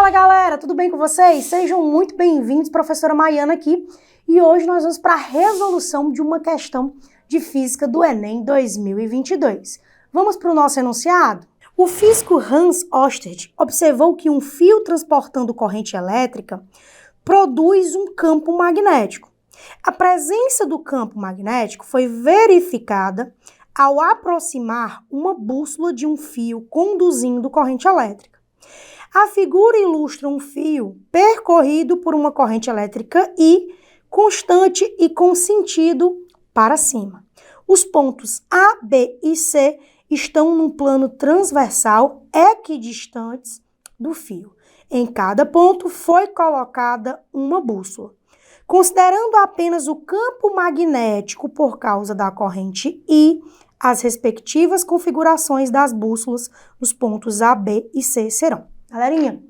Fala galera, tudo bem com vocês? Sejam muito bem-vindos, professora Maiana aqui. E hoje nós vamos para a resolução de uma questão de física do Enem 2022. Vamos para o nosso enunciado? O físico Hans Oersted observou que um fio transportando corrente elétrica produz um campo magnético. A presença do campo magnético foi verificada ao aproximar uma bússola de um fio conduzindo corrente elétrica. A figura ilustra um fio percorrido por uma corrente elétrica I constante e com sentido para cima. Os pontos A, B e C estão num plano transversal equidistantes do fio. Em cada ponto foi colocada uma bússola. Considerando apenas o campo magnético por causa da corrente I, as respectivas configurações das bússolas nos pontos A, B e C serão. Galerinha,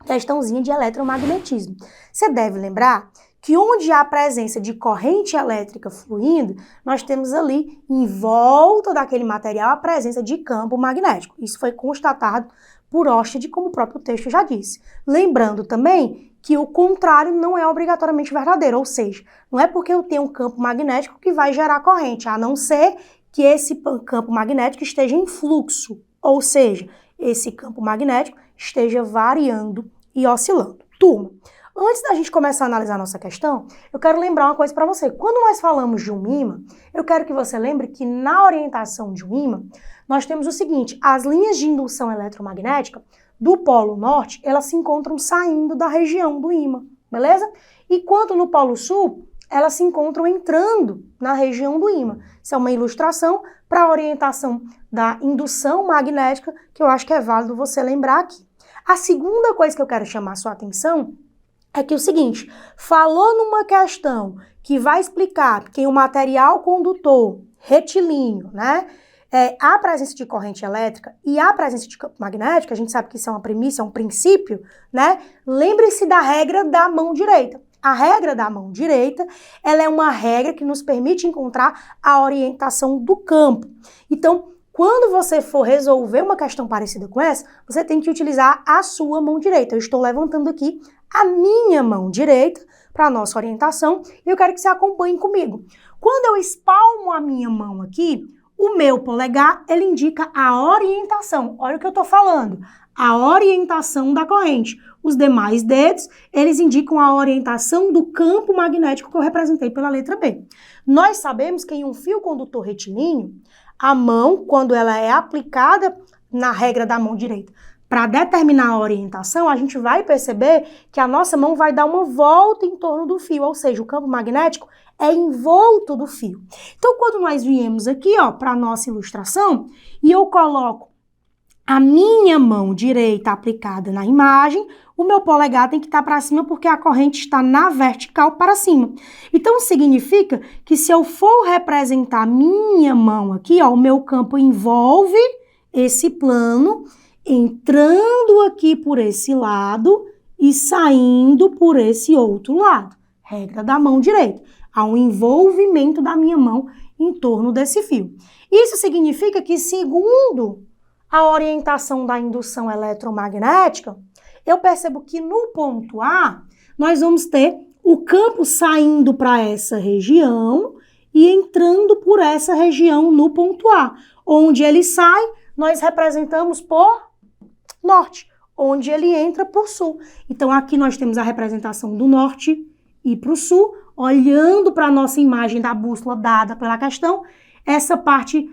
questãozinha de eletromagnetismo. Você deve lembrar que onde há presença de corrente elétrica fluindo, nós temos ali, em volta daquele material, a presença de campo magnético. Isso foi constatado por Oersted, como o próprio texto já disse. Lembrando também que o contrário não é obrigatoriamente verdadeiro, ou seja, não é porque eu tenho um campo magnético que vai gerar corrente, a não ser que esse campo magnético esteja em fluxo, ou seja, esse campo magnético esteja variando e oscilando. Turma, antes da gente começar a analisar a nossa questão, eu quero lembrar uma coisa para você. Quando nós falamos de um ímã, eu quero que você lembre que na orientação de um ímã, nós temos o seguinte: as linhas de indução eletromagnética do polo norte, elas se encontram saindo da região do ímã, beleza? Enquanto no polo sul, elas se encontram entrando na região do ímã. Isso é uma ilustração para a orientação da indução magnética, que eu acho que é válido você lembrar aqui. A segunda coisa que eu quero chamar a sua atenção é que o seguinte, falou numa questão que vai explicar que o material condutor retilíneo, né, a presença de corrente elétrica e a presença de campo magnético, a gente sabe que isso é uma premissa, é um princípio, né? Lembre-se da regra da mão direita. A regra da mão direita, ela é uma regra que nos permite encontrar a orientação do campo. Então, quando você for resolver uma questão parecida com essa, você tem que utilizar a sua mão direita. Eu estou levantando aqui a minha mão direita para a nossa orientação e eu quero que você acompanhe comigo. Quando eu espalmo a minha mão aqui, o meu polegar, ele indica a orientação. Olha o que eu estou falando. A orientação da corrente. Os demais dedos, eles indicam a orientação do campo magnético que eu representei pela letra B. Nós sabemos que em um fio condutor retilíneo, a mão, quando ela é aplicada na regra da mão direita, para determinar a orientação, a gente vai perceber que a nossa mão vai dar uma volta em torno do fio, ou seja, o campo magnético é envolto do fio. Então, quando nós viemos aqui, ó, para a nossa ilustração, e eu coloco a minha mão direita aplicada na imagem, o meu polegar tem que estar para cima porque a corrente está na vertical para cima. Então, significa que se eu for representar a minha mão aqui, ó, o meu campo envolve esse plano, entrando aqui por esse lado e saindo por esse outro lado. Regra da mão direita. Há um envolvimento da minha mão em torno desse fio. Isso significa que, segundo a orientação da indução eletromagnética, eu percebo que no ponto A, nós vamos ter o campo saindo para essa região e entrando por essa região no ponto A. Onde ele sai, nós representamos por norte. Onde ele entra, por sul. Então, aqui nós temos a representação do norte e para o sul. Olhando para a nossa imagem da bússola dada pela questão, essa parte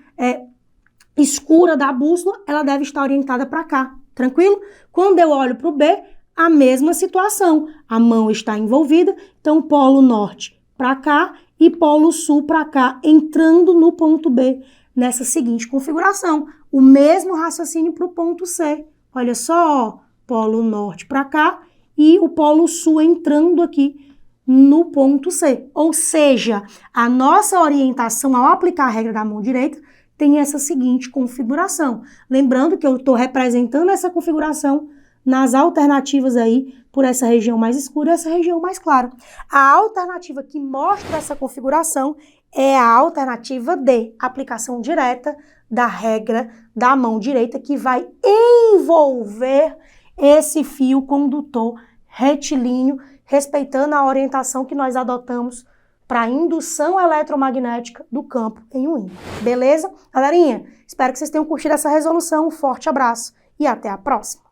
escura da bússola, ela deve estar orientada para cá, tranquilo? Quando eu olho para o B, a mesma situação. A mão está envolvida, então polo norte para cá e polo sul para cá, entrando no ponto B, nessa seguinte configuração. O mesmo raciocínio para o ponto C. Olha só, ó, polo norte para cá e o polo sul entrando aqui no ponto C. Ou seja, a nossa orientação ao aplicar a regra da mão direita tem essa seguinte configuração. Lembrando que eu estou representando essa configuração nas alternativas aí por essa região mais escura e essa região mais clara. A alternativa que mostra essa configuração é a alternativa D, aplicação direta da regra da mão direita, que vai envolver esse fio condutor retilíneo, respeitando a orientação que nós adotamos para a indução eletromagnética do campo em um ímã. Beleza? Galerinha, espero que vocês tenham curtido essa resolução. Um forte abraço e até a próxima!